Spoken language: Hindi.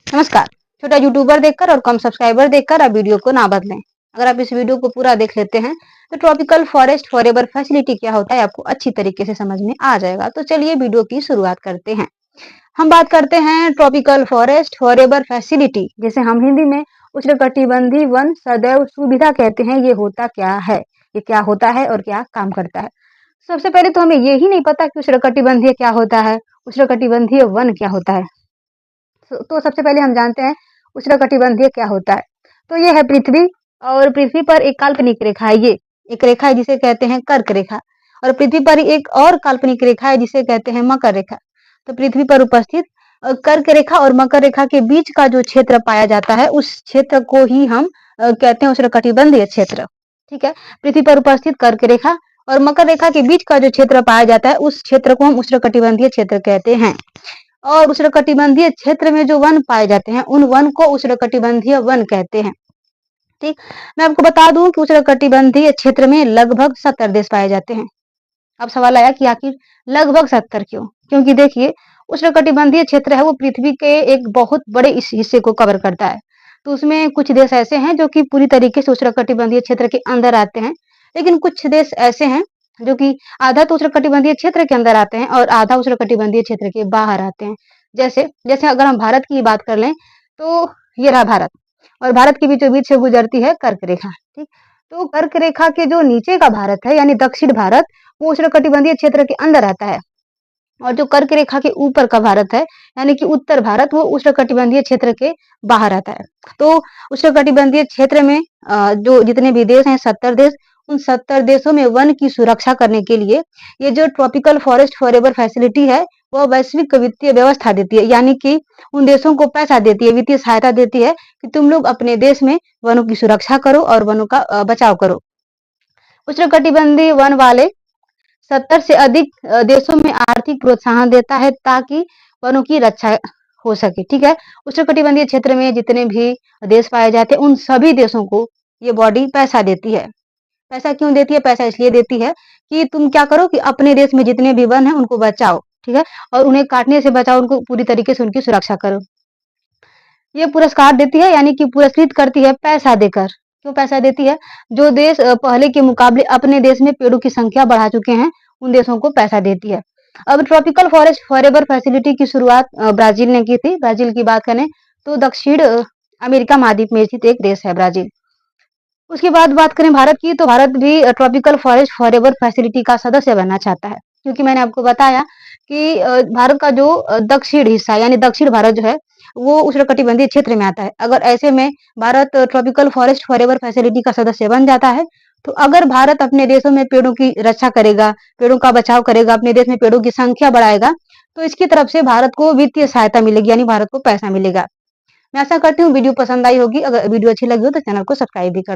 नमस्कार। छोटा यूट्यूबर देखकर और कम सब्सक्राइबर देखकर आप वीडियो को ना बदलें। अगर आप इस वीडियो को पूरा देख लेते हैं तो ट्रॉपिकल फॉरेस्ट फॉरएवर फैसिलिटी क्या होता है आपको अच्छी तरीके से समझ में आ जाएगा। तो चलिए वीडियो की शुरुआत करते हैं। हम बात करते हैं ट्रॉपिकल फॉरेस्ट फॉरएवर फैसिलिटी, जिसे हम हिंदी में उष्णकटिबंधीय वन सदैव सुविधा कहते हैं। ये होता क्या है, ये क्या होता है और क्या काम करता है। सबसे पहले तो हमें यही नहीं पता कि उष्णकटिबंधीय क्या होता है, उष्णकटिबंधीय वन क्या होता है। तो सबसे पहले हम जानते हैं उष्णकटिबंधीय क्या होता है। तो ये है पृथ्वी, और पृथ्वी पर एक काल्पनिक रेखा है। ये एक रेखा है जिसे कहते हैं कर्क रेखा, और पृथ्वी पर एक और काल्पनिक रेखा है जिसे कहते हैं मकर रेखा। तो पृथ्वी पर उपस्थित कर्क रेखा और मकर रेखा के बीच का जो क्षेत्र पाया जाता है उस क्षेत्र को ही हम कहते हैं उष्णकटिबंधीय क्षेत्र। ठीक है। पृथ्वी पर उपस्थित कर्क रेखा और मकर रेखा के बीच का जो क्षेत्र पाया जाता है उस क्षेत्र को हम उष्णकटिबंधीय क्षेत्र कहते हैं। और उष्णकटिबंधीय क्षेत्र में जो वन पाए जाते हैं उन वन को उष्णकटिबंधीय वन कहते हैं। ठीक। मैं आपको बता दूं कि उष्णकटिबंधीय क्षेत्र में लगभग 70 देश पाए जाते हैं। अब सवाल आया कि आखिर लगभग 70 क्यों? क्योंकि देखिए, उष्णकटिबंधीय क्षेत्र है वो पृथ्वी के एक बहुत बड़े इस हिस्से को कवर करता है। तो उसमें कुछ देश ऐसे हैं जो कि पूरी तरीके से उष्णकटिबंधीय क्षेत्र के अंदर आते हैं, लेकिन कुछ देश ऐसे हैं जो कि आधा तो उष्णकटिबंधीय क्षेत्र के अंदर आते हैं और आधा उष्णकटिबंधीय क्षेत्र के बाहर आते हैं। जैसे जैसे अगर हम भारत की बात कर लें तो ये रहा भारत, और भारत के बीचों बीच से गुजरती है कर्क रेखा। ठीक। तो कर्क रेखा के जो नीचे का भारत है यानी दक्षिण भारत, वो उष्णकटिबंधीय क्षेत्र के अंदर आता है, और जो कर्क रेखा के ऊपर का भारत है यानी कि उत्तर भारत, वो उष्णकटिबंधीय क्षेत्र के बाहर आता है। तो उष्णकटिबंधीय क्षेत्र में जो जितने भी देश हैं 70 देश, उन 70 देशों में वन की सुरक्षा करने के लिए ये जो ट्रॉपिकल फॉरेस्ट फॉरएवर फैसिलिटी है वो वैश्विक वित्तीय व्यवस्था देती है, यानी कि उन देशों को पैसा देती है, वित्तीय सहायता देती है कि तुम लोग अपने देश में वनों की सुरक्षा करो और वनों का बचाव करो। उष्णकटिबंधीय वन वाले 70 से अधिक देशों में आर्थिक प्रोत्साहन देता है ताकि वनों की रक्षा हो सके। ठीक है। उष्णकटिबंधीय क्षेत्र में जितने भी देश पाए जाते हैं उन सभी देशों को ये बॉडी पैसा देती है। पैसा क्यों देती है? पैसा इसलिए देती है कि तुम क्या करो कि अपने देश में जितने भी वन है उनको बचाओ। ठीक है। और उन्हें काटने से बचाओ, उनको पूरी तरीके से उनकी सुरक्षा करो। ये पुरस्कार देती है यानी कि पुरस्कृत करती है पैसा देकर। क्यों पैसा देती है? जो देश पहले के मुकाबले अपने देश में पेड़ों की संख्या बढ़ा चुके हैं उन देशों को पैसा देती है। अब ट्रॉपिकल फॉरेस्ट फॉरएवर फैसिलिटी की शुरुआत ब्राजील ने की थी। ब्राजील की बात करें तो दक्षिण अमेरिका महाद्वीप में स्थित एक देश है ब्राजील। उसके बाद बात करें भारत की, तो भारत भी ट्रॉपिकल फॉरेस्ट फॉरएवर फैसिलिटी का सदस्य बनना चाहता है, क्योंकि मैंने आपको बताया कि भारत का जो दक्षिण हिस्सा यानी दक्षिण भारत जो है वो उष्णकटिबंधीय क्षेत्र में आता है। अगर ऐसे में Bharat tropical forest forever facility का सदस्य बन जाता है, तो अगर भारत अपने देशों में पेड़ों की रक्षा करेगा, पेड़ों का बचाव करेगा, अपने देश में पेड़ों की संख्या बढ़ाएगा, तो इसकी तरफ से भारत को वित्तीय सहायता मिलेगी, यानी भारत को पैसा मिलेगा। मैं आशा करती हूँ वीडियो पसंद आई होगी। अगर वीडियो अच्छी लगी हो तो चैनल को सब्सक्राइब भी कर